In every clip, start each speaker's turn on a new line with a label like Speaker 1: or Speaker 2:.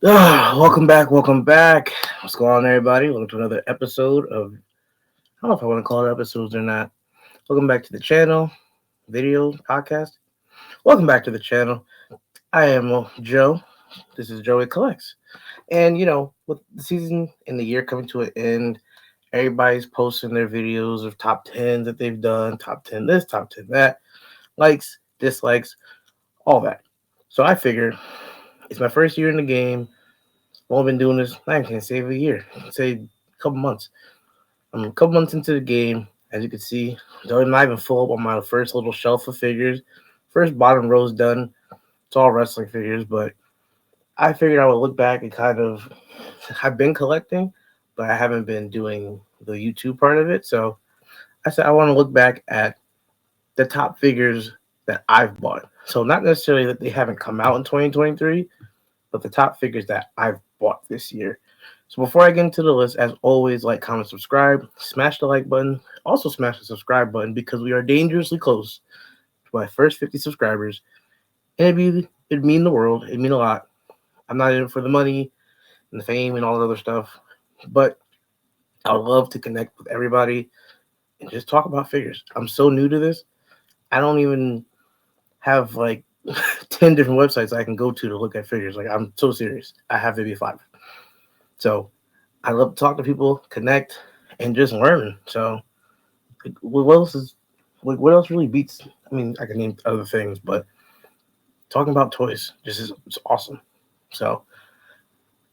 Speaker 1: Welcome back. Welcome back. What's going on, everybody? Welcome to another episode of. I don't know if I want to call it episodes or not. Welcome back to the channel, video podcast. Welcome back to the channel. I am Joe. This is Joey Collects. And with the season and the year coming to an end, everybody's posting their videos of top 10s that they've done, top 10 this, top 10 that, likes, dislikes, all that. So I figured it's my first year in the game. I've only been doing this, I can't say a year, say a couple months. I'm a couple months into the game. As you can see, I'm not even full up on my first little shelf of figures. First bottom row's done. It's all wrestling figures, but I figured I would look back and I've been collecting, but I haven't been doing the YouTube part of it. So I said I want to look back at the top figures that I've bought. So not necessarily that they haven't come out in 2023, but the top figures that I've bought this year. So before I get into the list, as always, like, comment, subscribe, smash the like button, also smash the subscribe button because we are dangerously close to my first 50 subscribers. And it'd mean the world. It'd mean a lot. I'm not in it for the money and the fame and all that other stuff, but I would love to connect with everybody and just talk about figures. I'm so new to this. I don't even have like 10 different websites I can go to look at figures. Like, I'm so serious. I have maybe 5. So I love to talk to people, connect, and just learn. So what else is what else really beats? I mean, I can name other things, but talking about toys just is it's awesome. So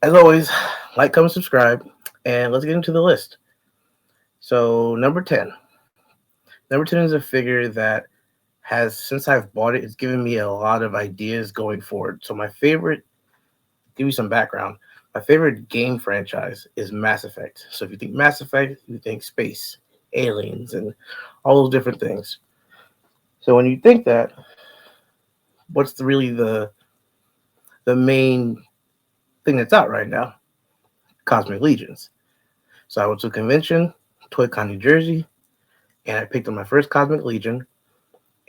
Speaker 1: as always, like, comment, subscribe, and let's get into the list. So number 10. Number 10 is a figure that has, since I've bought it, it's given me a lot of ideas going forward. So my favorite, give you some background. My favorite game franchise is Mass Effect. So if you think Mass Effect, you think space, aliens, and all those different things. So when you think that, what's the main thing that's out right now? Cosmic Legions. So I went to a convention, ToyCon, New Jersey, and I picked up my first Cosmic Legion,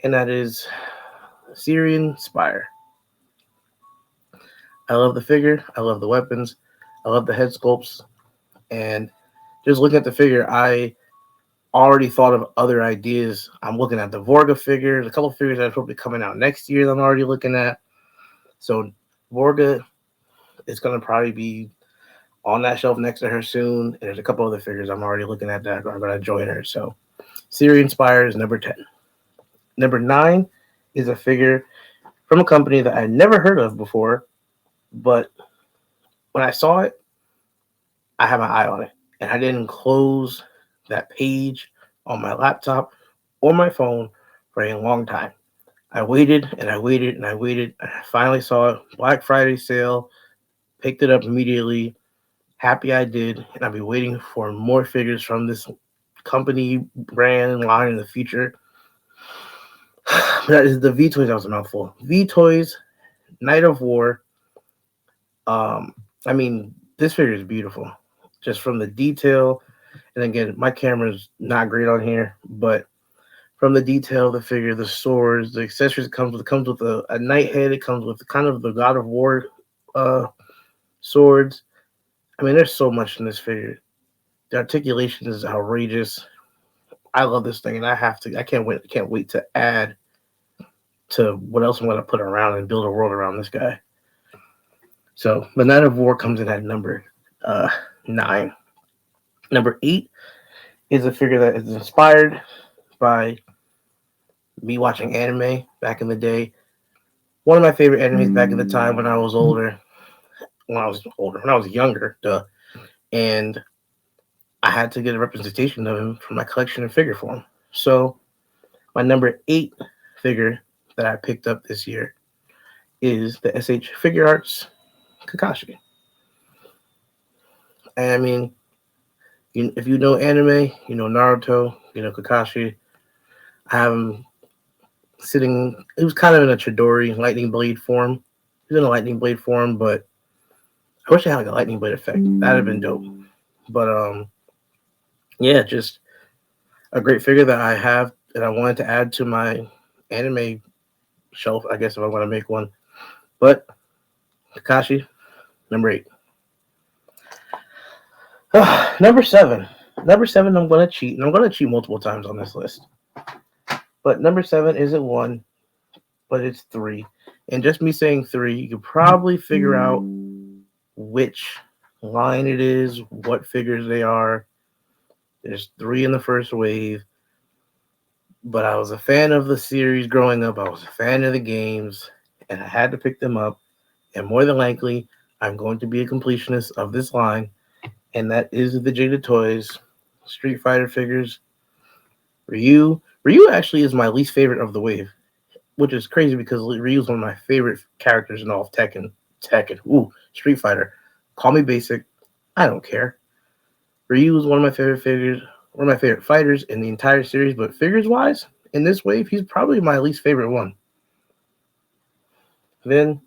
Speaker 1: and that is Syrian Spire. I love the figure. I love the weapons. I love the head sculpts. And just looking at the figure, I already thought of other ideas. I'm looking at the Vorga figures, a couple of figures that are probably coming out next year that I'm already looking at. So Vorga is going to probably be on that shelf next to her soon. And there's a couple other figures I'm already looking at that are going to join her. So Syrian Spire is number 10. Number 9 is a figure from a company that I never heard of before, but when I saw it, I had my eye on it. And I didn't close that page on my laptop or my phone for a long time. I waited and I waited and I waited. And I finally saw it. Black Friday sale. Picked it up immediately. Happy I did. And I'll be waiting for more figures from this company, brand, line in the future. That is the V Toys. That was a mouthful. V Toys, Night of War. I mean, this figure is beautiful. Just from the detail. And again, my camera's not great on here, but from the detail, the figure, the swords, the accessories it comes with a knight head. It comes with kind of the God of War swords. I mean, there's so much in this figure. The articulation is outrageous. I love this thing, and I can't wait. Can't wait to add to what else I'm going to put around and build a world around this guy. So the Knight of War comes in at number 9. Number 8 is a figure that is inspired by me watching anime back in the day. One of my favorite animes back in the time when I was older. When I was younger, and I had to get a representation of him for my collection in figure form. So my number 8 figure that I picked up this year is the SH Figure Arts Kakashi. And I mean, if you know anime, you know Naruto, you know Kakashi. I have him sitting. He was kind of in a Chidori lightning blade form. He's in a lightning blade form, but I wish I had like a lightning blade effect. That'd have been dope. But yeah, just a great figure that I have that I wanted to add to my anime shelf, I guess, if I want to make one. But Kakashi, Number 8. Number 7. Number 7, I'm going to cheat. And I'm going to cheat multiple times on this list. But number 7 isn't 1, but it's 3. And just me saying 3, you could probably figure out which line it is, what figures they are. There's 3 in the first wave. But I was a fan of the series growing up. I was a fan of the games, and I had to pick them up. And more than likely, I'm going to be a completionist of this line, and that is the Jaded Toys Street Fighter figures. Ryu actually is my least favorite of the wave, which is crazy because Ryu is one of my favorite characters in all of Tekken. Street Fighter. Call me basic. I don't care. Ryu is one of my favorite figures. One of my favorite fighters in the entire series, but figures-wise, in this wave, he's probably my least favorite one. Then,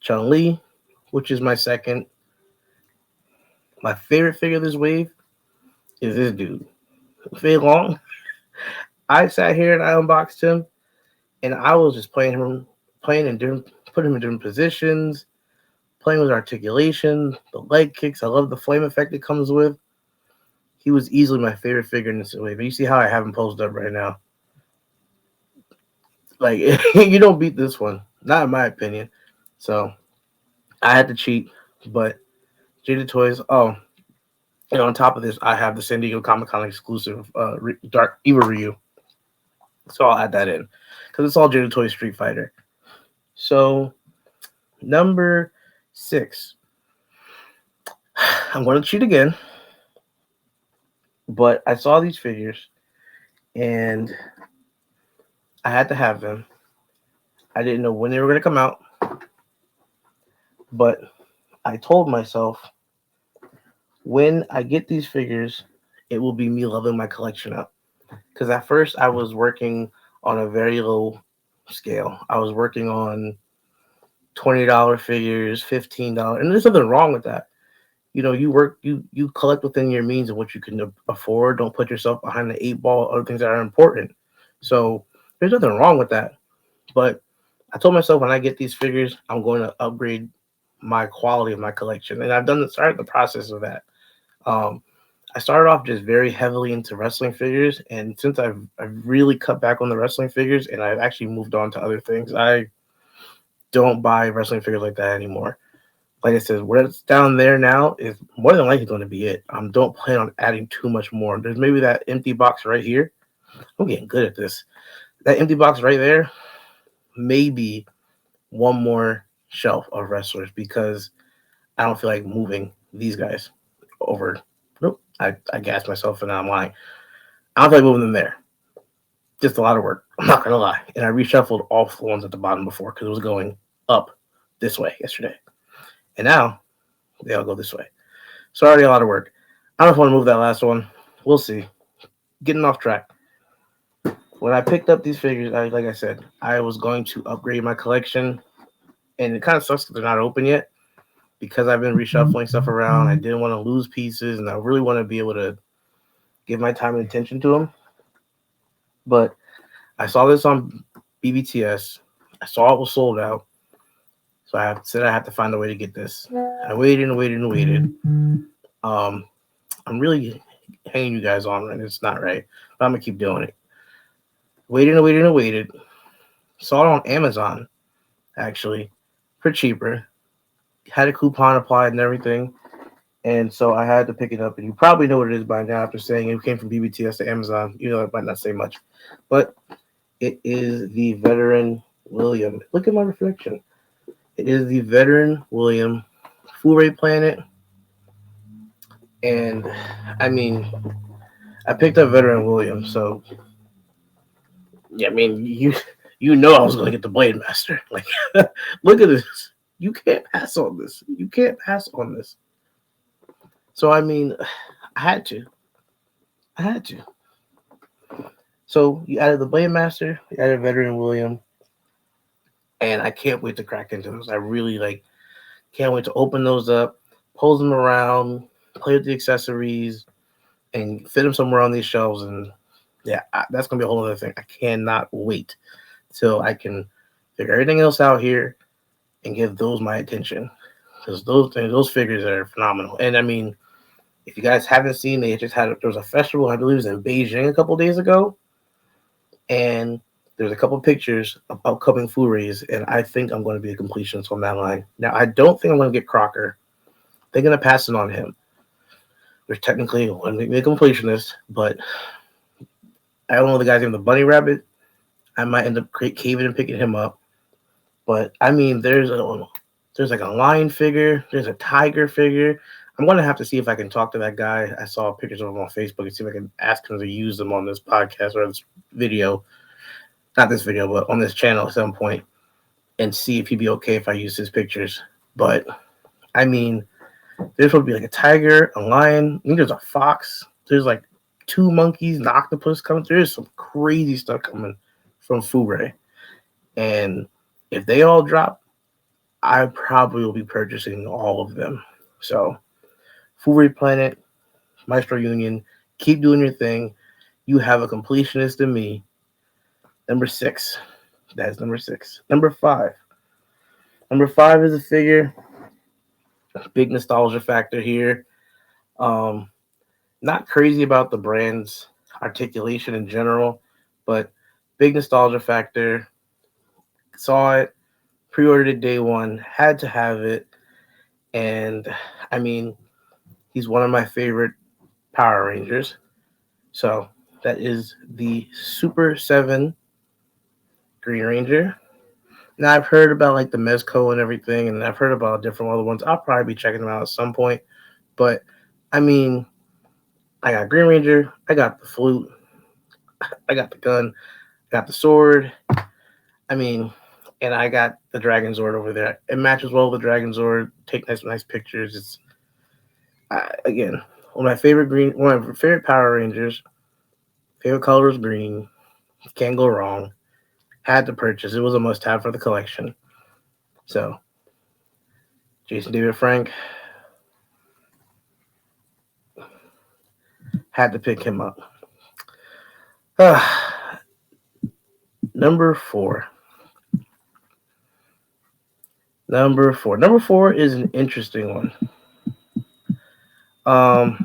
Speaker 1: Chun-Li, which is my second. My favorite figure this wave is this dude, Fei Long. I sat here and I unboxed him, and I was just putting him in different positions, playing with articulation, the leg kicks. I love the flame effect it comes with. He was easily my favorite figure in this wave. You see how I have him posed up right now. Like, you don't beat this one. Not in my opinion. So, I had to cheat. But, Jaded Toys. Oh, and on top of this, I have the San Diego Comic-Con exclusive Dark Evil Ryu. So, I'll add that in. Because it's all Jaded Toys Street Fighter. So, number 6. I'm going to cheat again. But I saw these figures, and I had to have them. I didn't know when they were going to come out, but I told myself, when I get these figures, it will be me leveling my collection up. Because at first, I was working on a very low scale. I was working on $20 figures, $15, and there's nothing wrong with that. You know, you collect within your means of what you can afford. Don't put yourself behind the 8 ball, other things that are important. So there's nothing wrong with that. But I told myself, when I get these figures, I'm going to upgrade my quality of my collection. And I've started the process of that. I started off just very heavily into wrestling figures. And since I've really cut back on the wrestling figures, and I've actually moved on to other things, I don't buy wrestling figures like that anymore. Like I said, where it's down there now is more than likely going to be it. Don't plan on adding too much more. There's maybe that empty box right here. I'm getting good at this. That empty box right there, maybe one more shelf of wrestlers, because I don't feel like moving these guys over. Nope, I gassed myself and now I'm lying. I don't feel like moving them there. Just a lot of work. I'm not going to lie. And I reshuffled all the ones at the bottom before because it was going up this way yesterday. And now, they all go this way. So already a lot of work. I don't know if I want to move that last one. We'll see. Getting off track. When I picked up these figures, like I said, I was going to upgrade my collection. And it kind of sucks that they're not open yet, because I've been reshuffling stuff around. I didn't want to lose pieces, and I really want to be able to give my time and attention to them. But I saw this on BBTS. I saw it was sold out. So I have to find a way to get this. I waited and waited and waited. I'm really hanging you guys on, and it's not right, but I'm gonna keep doing it. Waited and waited and waited. Saw it on Amazon, actually, for cheaper. Had a coupon applied and everything, and so I had to pick it up. And you probably know what it is by now after saying it came from BBTS to Amazon. You know, it might not say much, but it is the Veteran William. Look at my reflection. It is the Veteran William Full Rate Planet. And, I mean, I picked up Veteran William, so, yeah, I mean, you know I was going to get the Blade Master. Like, look at this. You can't pass on this. You can't pass on this. So, I mean, I had to. So, you added the Blade Master, you added Veteran William, and I can't wait to crack into those. I really, can't wait to open those up, pose them around, play with the accessories, and fit them somewhere on these shelves. And yeah, that's going to be a whole other thing. I cannot wait till I can figure everything else out here and give those my attention. because those figures are phenomenal. And I mean, if you guys haven't seen, there was a festival, I believe it was in Beijing a couple days ago, and there's a couple pictures of upcoming Fu-Rays, and I think I'm going to be a completionist on that line. Now, I don't think I'm going to get Crocker. They're going to pass it on him. Which technically wouldn't be a completionist, but I don't know the guy's name, the Bunny Rabbit. I might end up caving and picking him up. But I mean, there's like a lion figure, there's a tiger figure. I'm gonna have to see if I can talk to that guy. I saw pictures of him on Facebook and see if I can ask him to use them on this podcast or this video. Not this video, but on this channel at some point, and see if he'd be okay if I use his pictures. But I mean, there's supposed to be like a tiger, a lion. I think there's a fox. There's like 2 monkeys, an octopus coming. There's some crazy stuff coming from Fu-Ray. And if they all drop, I probably will be purchasing all of them. So, Fu-Ray Planet, Maestro Union, keep doing your thing. You have a completionist in me. Number 6. That's number 6. Number 5. Number 5 is a figure. Big nostalgia factor here. Not crazy about the brand's articulation in general, but big nostalgia factor. Saw it, pre-ordered it day one, had to have it, and I mean, he's one of my favorite Power Rangers. So that is the Super 7 Green Ranger. Now I've heard about like the Mezco and everything, and I've heard about different other ones. I'll probably be checking them out at some point. But I mean, I got Green Ranger, I got the flute, I got the gun, got the sword. I mean, and I got the Dragon Zord over there. It matches well with the Dragon Zord. Take nice pictures. It's again one of my favorite Power Rangers. Favorite color is green. Can't go wrong. Had to purchase. It was a must-have for the collection. So, Jason David Frank, had to pick him up. Number 4. Number 4 is an interesting one. I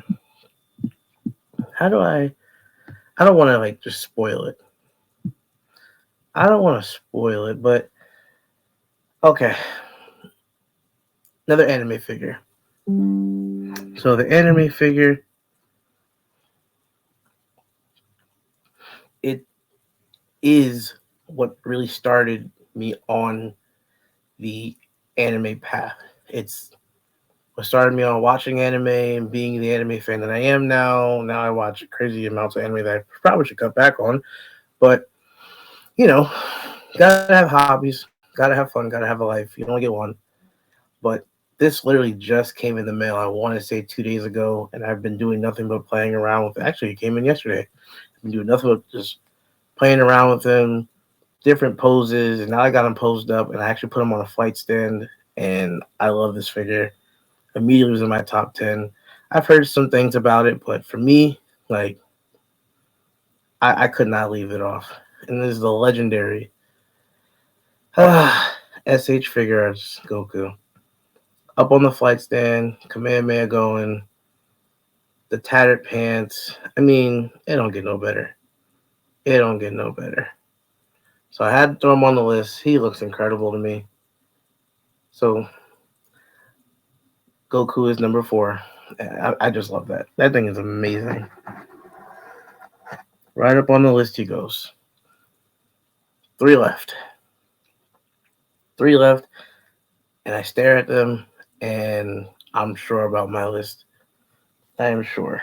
Speaker 1: don't want to like just spoil it. I don't want to spoil it, but okay. Another anime figure. So the anime figure, it is what really started me on the anime path. It's what started me on watching anime and being the anime fan that I am now. Now I watch crazy amounts of anime that I probably should cut back on. But, you know, gotta have hobbies, gotta have fun, gotta have a life. You only get one. But this literally just came in the mail, I want to say 2 days ago, and I've been doing nothing but playing around with it. Actually, it came in yesterday. I've been doing nothing but just playing around with him, different poses, and now I got him posed up, and I actually put him on a flight stand, and I love this figure. Immediately was in my top 10. I've heard some things about it, but for me, like, I could not leave it off. And this is the legendary SH Figure Arts Goku. Up on the flight stand, Kamehameha going, the tattered pants. I mean, it don't get no better. It don't get no better. So I had to throw him on the list. He looks incredible to me. So Goku is number 4. I just love that. That thing is amazing. Right up on the list he goes. 3 left. 3 left. And I stare at them, and I'm sure about my list. I am sure.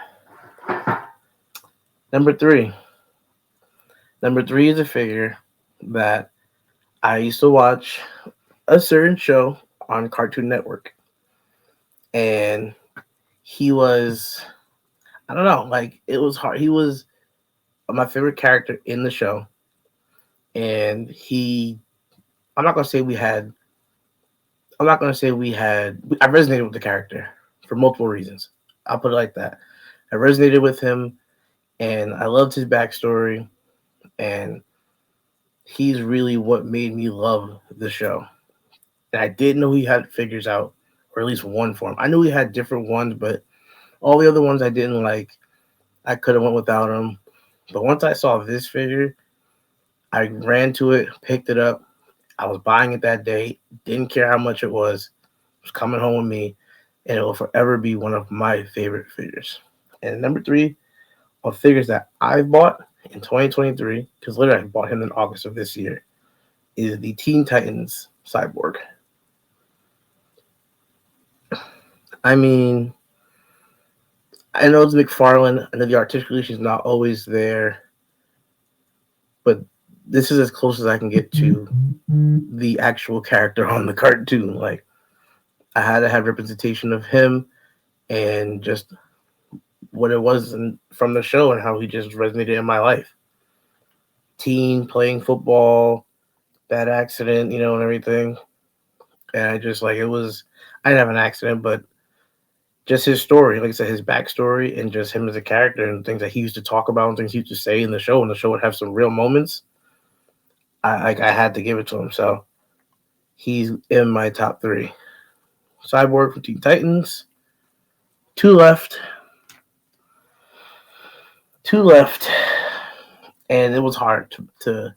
Speaker 1: Number 3. Number 3 is a figure that I used to watch a certain show on Cartoon Network. And he was, I don't know, like, it was hard. He was my favorite character in the show. And I'm not going to say I resonated with the character for multiple reasons. I'll put it like that. I resonated with him, and I loved his backstory, and he's really what made me love the show. And I didn't know he had figures out or at least one for him. I knew he had different ones, but all the other ones I didn't like. I could have went without him. But once I saw this figure, I ran to it, picked it up. I was buying it that day. Didn't care how much it was. It was coming home with me, and it will forever be one of my favorite figures. And number 3 of figures that I've bought in 2023, because literally I bought him in August of this year, is the Teen Titans Cyborg. I mean, I know it's McFarlane. I know the articulation is not always there, but this is as close as I can get to the actual character on the cartoon. Like, I had to have representation of him and just what it was from the show and how he just resonated in my life. Teen playing football, bad accident, and everything. And I just like it was. I didn't have an accident, but just his story, like I said, his backstory and just him as a character and things that he used to talk about and things he used to say in the show, and the show would have some real moments. I had to give it to him. So he's in my top 3. Cyborg from Teen Titans. 2 left. 2 left. And it was hard to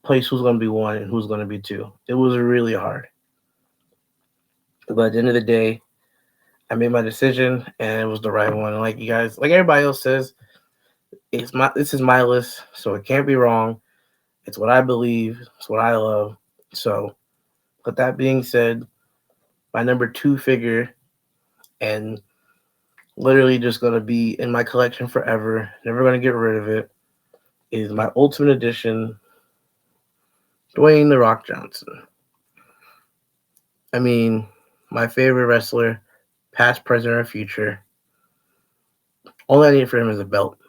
Speaker 1: place who's going to be 1 and who's going to be 2. It was really hard. But at the end of the day, I made my decision and it was the right one. Like you guys, like everybody else says, this is my list, so it can't be wrong. It's what I believe. It's what I love. So, with that being said, my number 2 figure, and literally just going to be in my collection forever, never going to get rid of it, is my Ultimate Edition, Dwayne "The Rock" Johnson. I mean, my favorite wrestler, past, present, or future. All I need for him is a belt.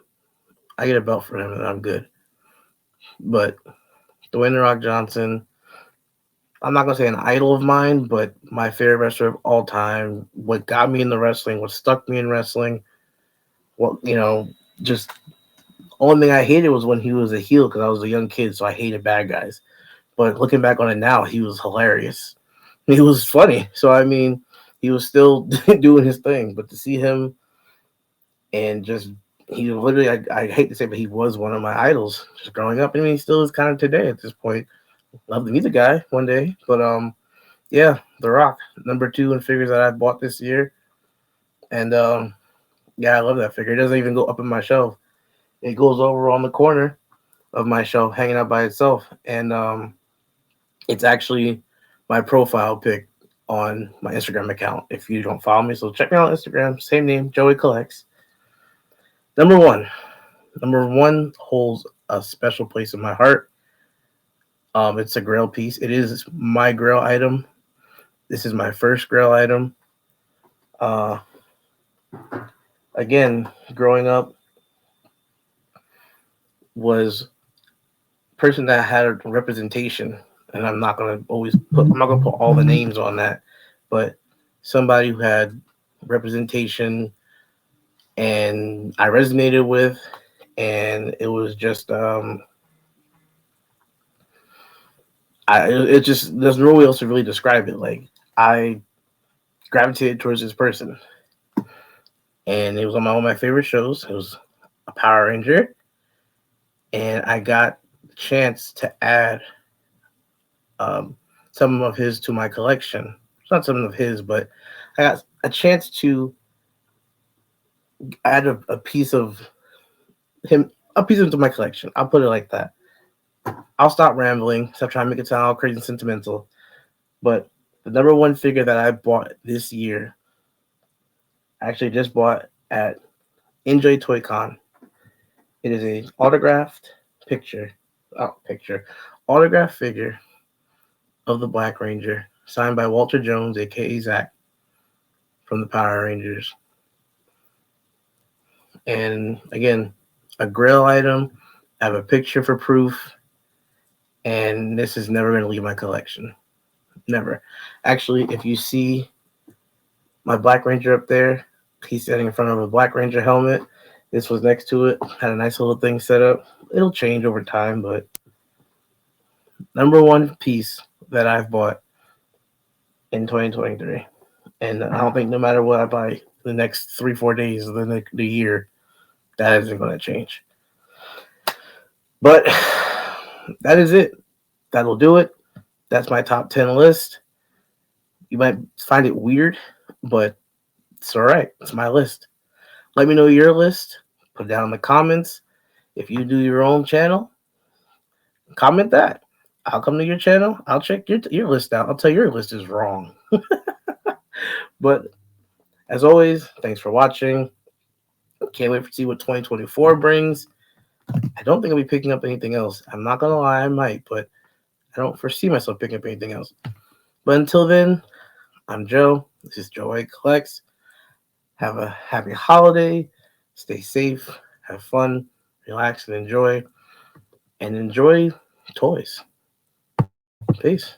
Speaker 1: I get a belt for him and I'm good. But Dwayne "The Rock" Johnson, I'm not going to say an idol of mine, but my favorite wrestler of all time. What got me into wrestling, what stuck me in wrestling, just only thing I hated was when he was a heel because I was a young kid, so I hated bad guys. But looking back on it now, he was hilarious. He was funny. So, I mean, he was still doing his thing. But to see him and just, he literally, I hate to say, but he was one of my idols just growing up. I mean, he still is kind of today at this point. Love to meet the guy one day. But, yeah, The Rock, number 2 in figures that I bought this year. And, yeah, I love that figure. It doesn't even go up in my shelf. It goes over on the corner of my shelf, hanging out by itself. And it's actually my profile pic on my Instagram account if you don't follow me. So check me out on Instagram. Same name, Joey Collects. Number 1. Number 1 holds a special place in my heart. It's a Grail piece. It is my Grail item. This is my first Grail item. Again, growing up was person that had a representation, and I'm not gonna put all the names on that, but somebody who had representation and I resonated with, and it was just it just there's no way else to really describe it. Like I gravitated towards this person, and it was on one of my favorite shows. It was a Power Ranger, and I got the chance to add some of his to my collection. It's not some of his, but I got a chance to add a piece of him, a piece into my collection. I'll put it like that. I'll stop rambling, stop trying to make it sound all crazy and sentimental. But the number 1 figure that I bought this year, I actually just bought at Enjoy Toy Con. It is a autographed autographed figure of the Black Ranger, signed by Walter Jones, aka Zach, from the Power Rangers. And again, a Grail item. I have a picture for proof. And this is never going to leave my collection. Never. Actually, if you see my Black Ranger up there, he's sitting in front of a Black Ranger helmet. This was next to it. Had a nice little thing set up. It'll change over time, but number 1 piece that I've bought in 2023. And I don't think no matter what I buy the next 3-4 days of the year, that isn't going to change. But that is it. That'll do it. That's my top 10 list. You might find it weird, but it's all right. It's my list. Let me know your list. Put it down in the comments. If you do your own channel, comment that. I'll come to your channel. I'll check your list out. I'll tell you your list is wrong. But as always, thanks for watching. Can't wait to see what 2024 brings. I don't think I'll be picking up anything else. I'm not going to lie, I might, but I don't foresee myself picking up anything else. But until then, I'm Joe. This is Joe White Collects. Have a happy holiday. Stay safe. Have fun. Relax and enjoy. And enjoy toys. Peace.